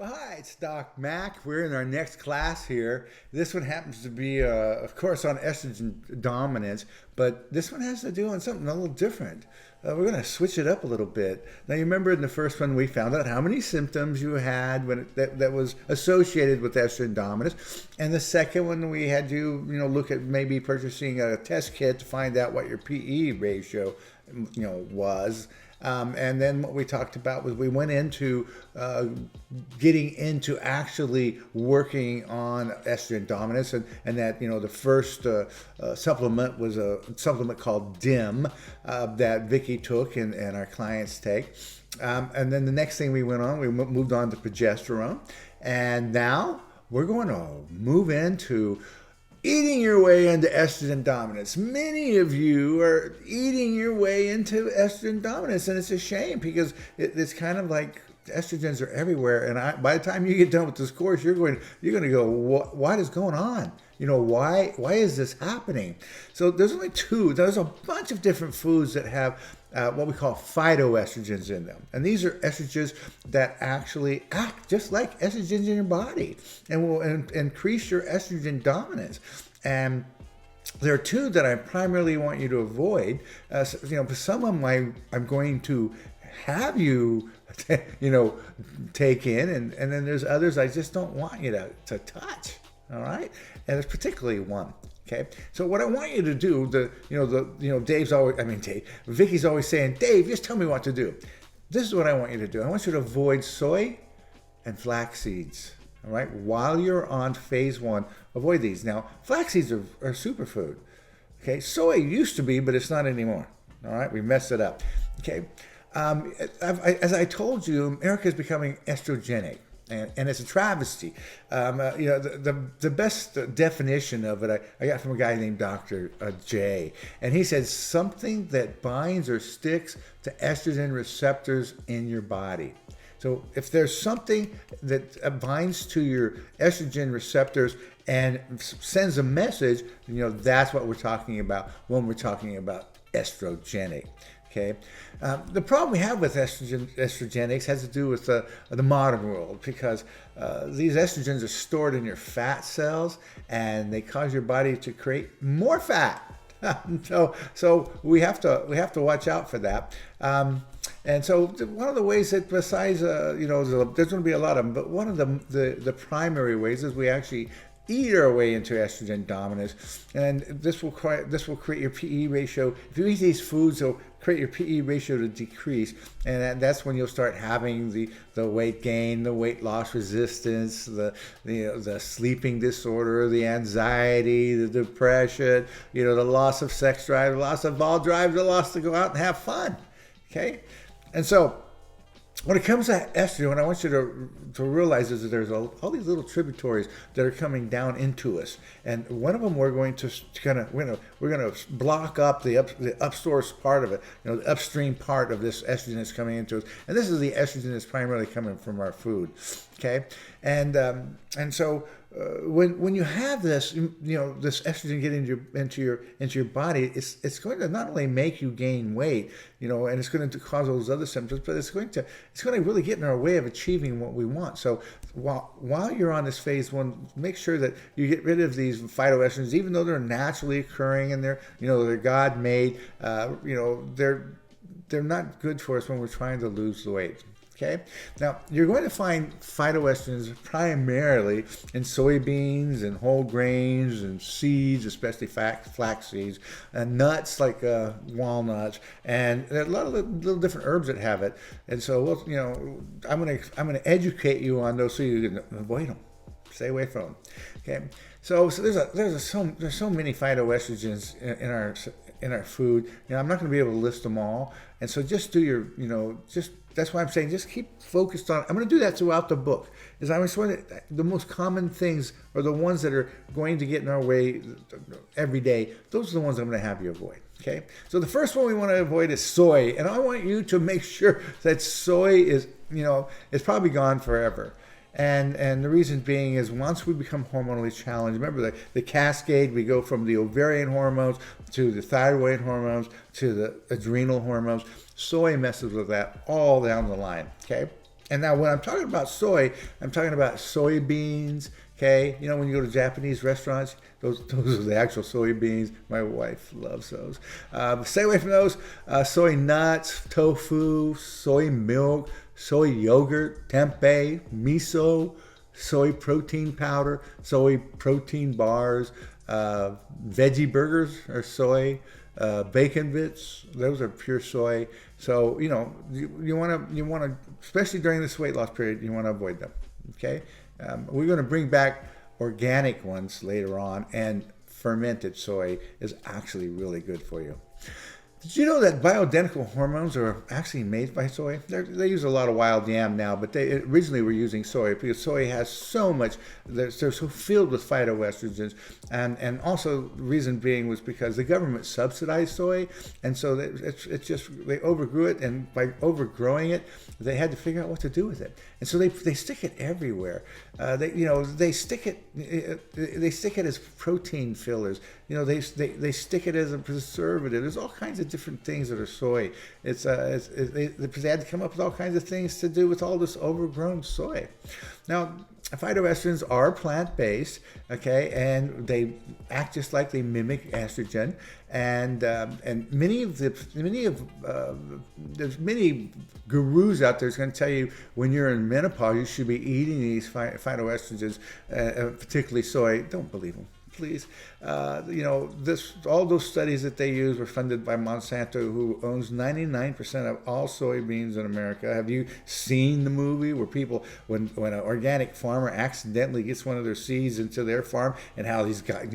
Hi, it's Doc Mac. We're in our next class here. This one happens to be, of course, on estrogen dominance, but this one has to do on something a little different. We're going to switch it up a little bit. Now, you remember in the first one, we found out how many symptoms you had that was associated with estrogen dominance. And the second one, we had you look at maybe purchasing a test kit to find out what your PE ratio, was. And then what we talked about was we went into getting into actually working on estrogen dominance, and that the first supplement was a supplement called DIM that Vicky took and our clients take. And then the next thing we went on, we moved on to progesterone, and now we're going to move into eating your way into estrogen dominance. Many of you are eating your way into estrogen dominance, and it's a shame because it's kind of like estrogens are everywhere. And by the time you get done with this course, you're going to go, what is going on? Why is this happening? So there's only two. There's a bunch of different foods that have what we call phytoestrogens in them. And these are estrogens that actually act just like estrogens in your body and will increase your estrogen dominance. And there are two that I primarily want you to avoid. Some of them I'm going to have you, take in, and then there's others I just don't want you to touch. All right, and it's particularly one. Okay, so what I want you to do, Vicky's always saying, Dave, just tell me what to do. This is what I want you to do. I want you to avoid soy and flax seeds. All right, while you're on phase one, avoid these. Now, flax seeds are superfood. Okay, soy used to be, but it's not anymore. All right, we messed it up. Okay, as I told you, America is becoming estrogenic. And it's a travesty. The best definition of it I got from a guy named Dr. J. And he said something that binds or sticks to estrogen receptors in your body. So if there's something that binds to your estrogen receptors and sends a message, that's what we're talking about when we're talking about estrogenic. Okay, the problem we have with estrogenics has to do with the modern world because these estrogens are stored in your fat cells and they cause your body to create more fat. so we have to watch out for that. And so one of the ways that besides there's going to be a lot of them, but one of the primary ways is we actually eat our way into estrogen dominance, and this will create your PE ratio. If you eat these foods, it'll create your PE ratio to decrease, and that's when you'll start having the weight gain, the weight loss resistance, the sleeping disorder, the anxiety, the depression, the loss of sex drive, the loss of all drive, the loss to go out and have fun. Okay, and so when it comes to estrogen, what I want you to realize is that there's all these little tributaries that are coming down into us, and one of them we're going to block up the upsource part of it, the upstream part of this estrogen that's coming into us, and this is the estrogen that's primarily coming from our food. Okay, and so when you have this, this estrogen getting into your body, it's going to not only make you gain weight, and it's going to cause all those other symptoms, but it's going to really get in our way of achieving what we want. So while you're on this phase one, make sure that you get rid of these phytoestrogens, even though they're naturally occurring and they're God made. They're not good for us when we're trying to lose the weight. Okay. Now, you're going to find phytoestrogens primarily in soybeans and whole grains and seeds, especially flax seeds, and nuts like walnuts, and there are a lot of little different herbs that have it. And so, I'm going to educate you on those so you can avoid them, stay away from them. Okay. So there's so many phytoestrogens in our food. I'm not going to be able to list them all, and so just do your that's why I'm saying just keep focused on. I'm going to do that throughout the book. Is I swear that the most common things are the ones that are going to get in our way every day. Those are the ones I'm going to have you avoid. Okay. So the first one we want to avoid is soy, and I want you to make sure that soy is it's probably gone forever. And the reason being is once we become hormonally challenged, remember the cascade, we go from the ovarian hormones to the thyroid hormones to the adrenal hormones. Soy messes with that all down the line, okay? And now when I'm talking about soy, I'm talking about soybeans. Okay, you know when you go to Japanese restaurants, those are the actual soybeans. My wife loves those. Stay away from those. Soy nuts, tofu, soy milk, soy yogurt, tempeh, miso, soy protein powder, soy protein bars, veggie burgers are soy, bacon bits, those are pure soy. So you want to, especially during this weight loss period, you want to avoid them. Okay, we're going to bring back organic ones later on, and fermented soy is actually really good for you. Did you know that bioidentical hormones are actually made by soy? They use a lot of wild yam now, but they originally were using soy because soy has so much, they're so filled with phytoestrogens. And also the reason being was because the government subsidized soy, and so it's just, they overgrew it, and by overgrowing it, they had to figure out what to do with it. And so they stick it everywhere. They stick it as protein fillers. They stick it as a preservative. There's all kinds of different things that are soy. They had to come up with all kinds of things to do with all this overgrown soy. Now, phytoestrogens are plant-based, okay, and they act just like they mimic estrogen, and there's many gurus out there who's going to tell you when you're in menopause you should be eating these phytoestrogens, particularly soy. Don't believe them, please. All those studies that they use were funded by Monsanto, who owns 99% of all soybeans in America. Have you seen the movie where people, when an organic farmer accidentally gets one of their seeds into their farm, and how these guys,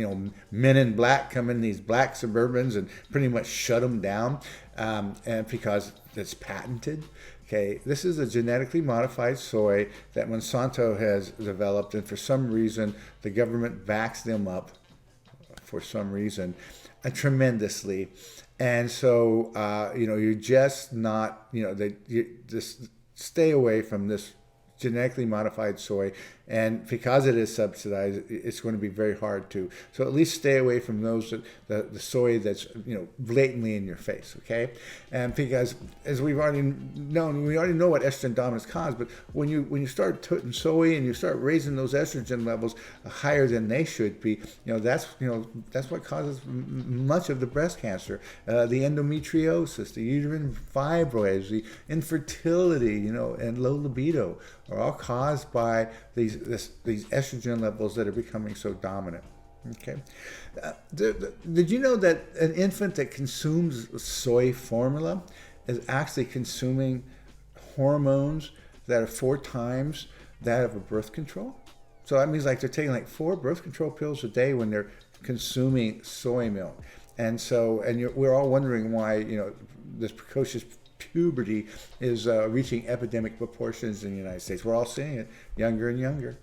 men in black come in, these black Suburbans, and pretty much shut them down, and because it's patented. Okay, this is a genetically modified soy that Monsanto has developed, and for some reason the government backs them up for some reason tremendously. And so you're just not, just stay away from this genetically modified soy, and because it is subsidized, it's going to be very hard to. So at least stay away from those, the soy that's blatantly in your face, okay? And because as we've already known, we already know what estrogen dominance causes. But when you start putting soy and you start raising those estrogen levels higher than they should be, that's what causes much of the breast cancer, the endometriosis, the uterine fibroids, the infertility, and low libido are all caused by these estrogen levels that are becoming so dominant. Okay, did you know that an infant that consumes soy formula is actually consuming hormones that are 4 times that of a birth control? So that means they're taking 4 birth control pills a day when they're consuming soy milk. And so, we're all wondering why this precocious puberty is reaching epidemic proportions in the United States. We're all seeing it younger and younger.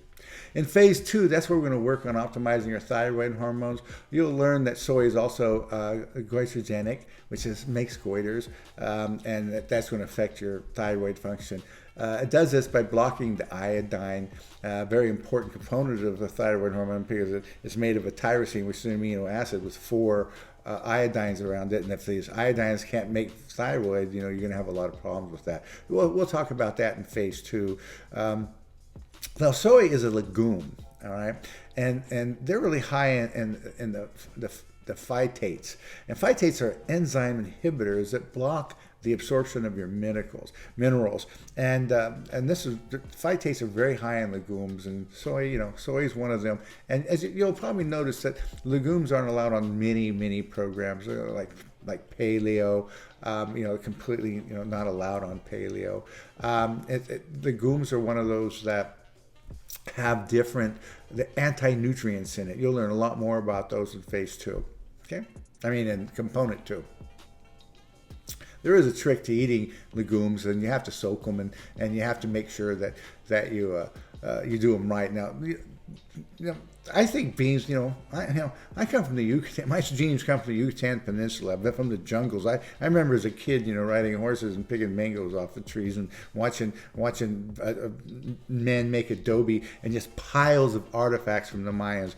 In phase 2, that's where we're going to work on optimizing your thyroid hormones. You'll learn that soy is also goitrogenic, which makes goiters, and that's going to affect your thyroid function. It does this by blocking the iodine, very important component of the thyroid hormone, because it's made of a tyrosine, which is an amino acid with 4 iodines around it, and if these iodines can't make thyroid, you're going to have a lot of problems with that. We'll talk about that in phase 2. Now, soy is a legume, all right, and they're really high in the phytates, and phytates are enzyme inhibitors that block the absorption of your minerals, and phytates are very high in legumes, and soy is one of them. And as you'll probably notice that legumes aren't allowed on many programs, like paleo, completely not allowed on paleo. Legumes are one of those that have the anti-nutrients in it. You'll learn a lot more about those in phase 2. Okay, in component 2. There is a trick to eating legumes, and you have to soak them, and you have to make sure that you do them right. Now, I think beans. I come from the Yucatan. My genes come from the Yucatan Peninsula. I've been from the jungles. I remember as a kid, riding horses and picking mangoes off the trees, and watching men make adobe, and just piles of artifacts from the Mayans.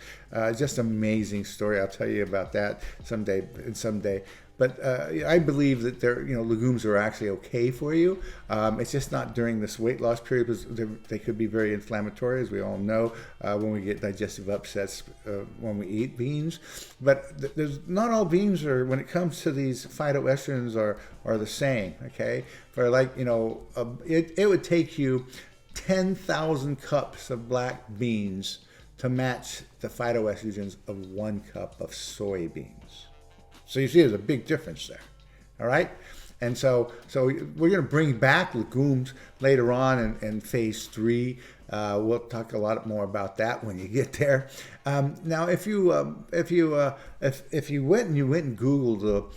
Just amazing story. I'll tell you about that someday. But I believe that legumes are actually okay for you. It's just not during this weight loss period, because they could be very inflammatory, as we all know, when we get digestive upsets when we eat beans. But there's not all beans are, when it comes to these phytoestrogens, are the same. Okay, for it would take you 10,000 cups of black beans to match the phytoestrogens of 1 cup of soybeans. So you see there's a big difference there. All right? And so we're going to bring back legumes later on in phase 3. We'll talk a lot more about that when you get there. Now, if you went and Googled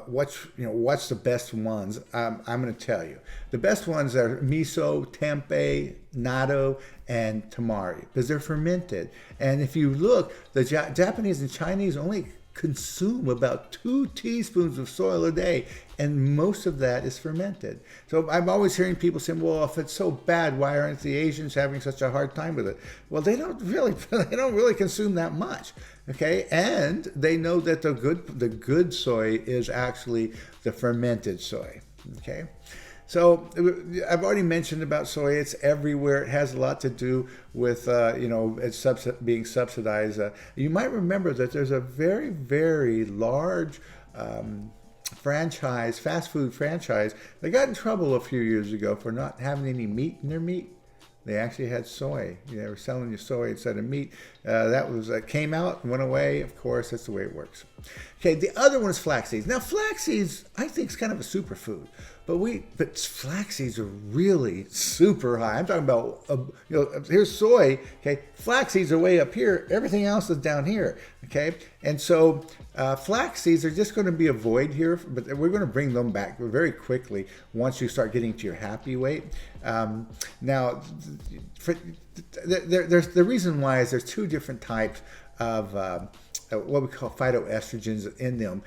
what's the best ones, I'm going to tell you. The best ones are miso, tempeh, natto, and tamari, because they're fermented. And if you look, the Japanese and Chinese only consume about 2 teaspoons of soil a day, and most of that is fermented. So I'm always hearing people saying, well, if it's so bad, why aren't the Asians having such a hard time with it? Well, they don't really consume that much. Okay, and they know that the good soy is actually the fermented soy. Okay, so I've already mentioned about soy. It's everywhere. It has a lot to do with it's being subsidized. You might remember that there's a very, very large fast food franchise that got in trouble a few years ago for not having any meat in their meat. They actually had soy. They were selling you soy instead of meat. That came out and went away. Of course, that's the way it works. Okay, the other one is flax seeds. Now, flax seeds, I think, is kind of a superfood, but flax seeds are really super high. I'm talking about here's soy. Okay, flax seeds are way up here. Everything else is down here. Okay, and so flax seeds are just going to be a void here, but we're going to bring them back very quickly once you start getting to your happy weight. Now, there's the reason why is there's 2 different types of what we call phytoestrogens in them.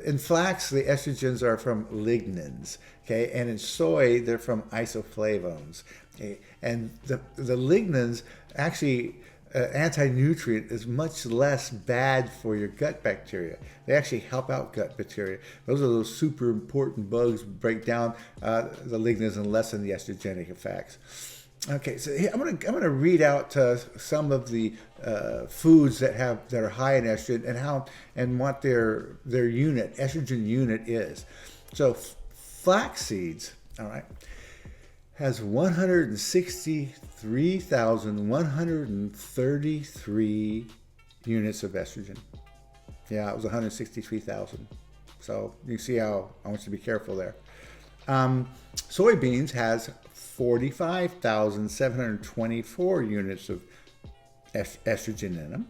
In flax, the estrogens are from lignans, okay, and in soy, they're from isoflavones. Okay? And the lignans actually, anti-nutrient is much less bad for your gut bacteria. They actually help out gut bacteria. Those are those super important bugs, break down the lignans and lessen the estrogenic effects. Okay, so I'm gonna read out some of the foods that are high in estrogen and what their estrogen unit is. So flax seeds, all right, has 163,133 units of estrogen. Yeah, it was 163,000. So you see how I want you to be careful there. Soybeans has 45,724 units of estrogen in them.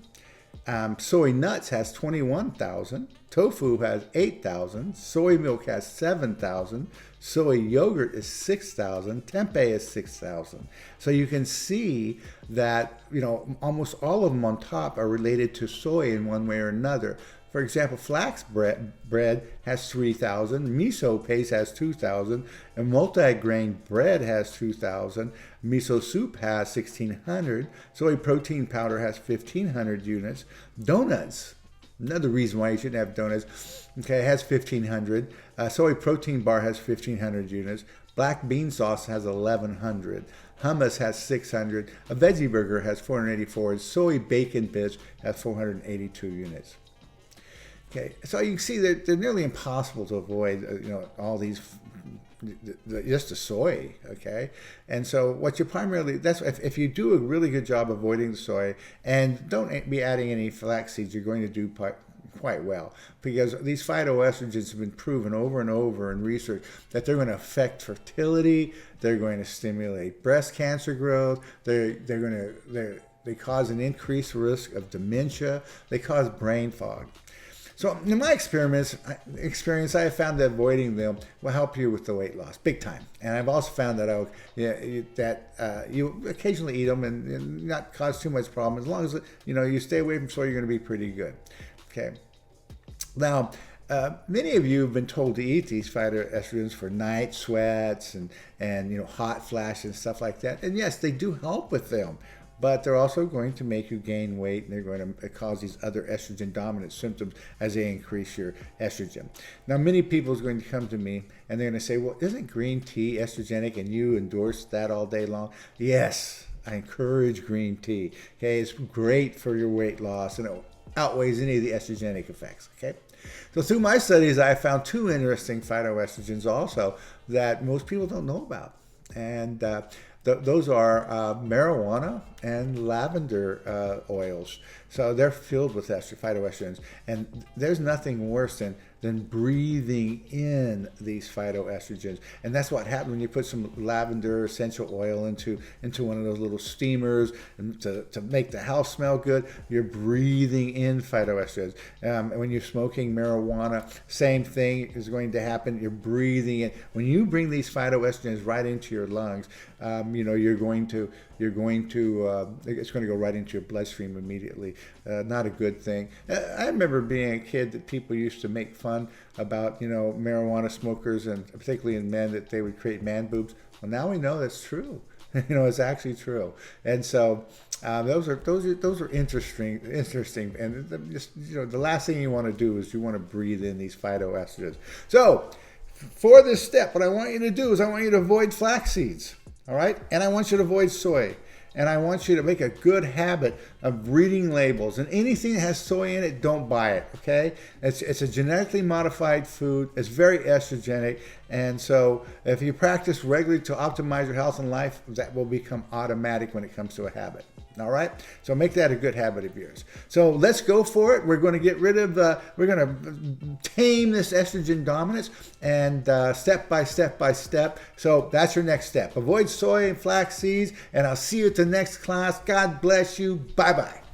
Soy nuts has 21,000. Tofu has 8,000. Soy milk has 7,000. Soy yogurt is 6,000. Tempeh is 6,000. So you can see that almost all of them on top are related to soy in one way or another. For example, flax bread has 3,000, miso paste has 2,000, and multigrain bread has 2,000, miso soup has 1,600, soy protein powder has 1,500 units, donuts, another reason why you shouldn't have donuts, okay, has 1,500, soy protein bar has 1,500 units, black bean sauce has 1,100, hummus has 600, a veggie burger has 484, and soy bacon bits has 482 units. Okay, so you can see that they're nearly impossible to avoid, all these, just the soy, okay? And so what you primarily, if you do a really good job avoiding the soy and don't be adding any flax seeds, you're going to do quite well, because these phytoestrogens have been proven over and over in research that they're going to affect fertility, they're going to stimulate breast cancer growth, they cause an increased risk of dementia, they cause brain fog. So in my experience, I have found that avoiding them will help you with the weight loss, big time. And I've also found that you occasionally eat them and not cause too much problem. As long as you stay away from soy, you're going to be pretty good. Okay. Now, many of you have been told to eat these phytoestrogens for night sweats and hot flashes and stuff like that. And yes, they do help with them. but they're also going to make you gain weight, and they're going to cause these other estrogen dominant symptoms as they increase your estrogen. Now, many people are going to come to me and they're going to say, well, isn't green tea estrogenic, and you endorse that all day long? Yes, I encourage green tea. Okay, it's great for your weight loss, and it outweighs any of the estrogenic effects. Okay, so through my studies, I found two interesting phytoestrogens also that most people don't know about, and those are marijuana and lavender oils. So they're filled with phytoestrogens, and there's nothing worse than breathing in these phytoestrogens. And that's what happens when you put some lavender essential oil into one of those little steamers, and to make the house smell good. You're breathing in phytoestrogens. When you're smoking marijuana, same thing is going to happen. You're breathing in. When you bring these phytoestrogens right into your lungs, it's going to go right into your bloodstream immediately. Not a good thing. I remember being a kid that people used to make fun about, marijuana smokers, and particularly in men, that they would create man boobs. Well, now we know that's true. It's actually true. And so those are interesting. And just, the last thing you want to do is you want to breathe in these phytoestrogens. So for this step, what I want you to do is I want you to avoid flax seeds. All right? And I want you to avoid soy. And I want you to make a good habit of reading labels. And anything that has soy in it, don't buy it, okay? It's a genetically modified food. It's very estrogenic. And so if you practice regularly to optimize your health and life, that will become automatic when it comes to a habit. All right? So make that a good habit of yours. So let's go for it. We're going to get rid of, we're going to tame this estrogen dominance, and step by step by step. So that's your next step. Avoid soy and flax seeds, and I'll see you at the next class. God bless you. Bye-bye.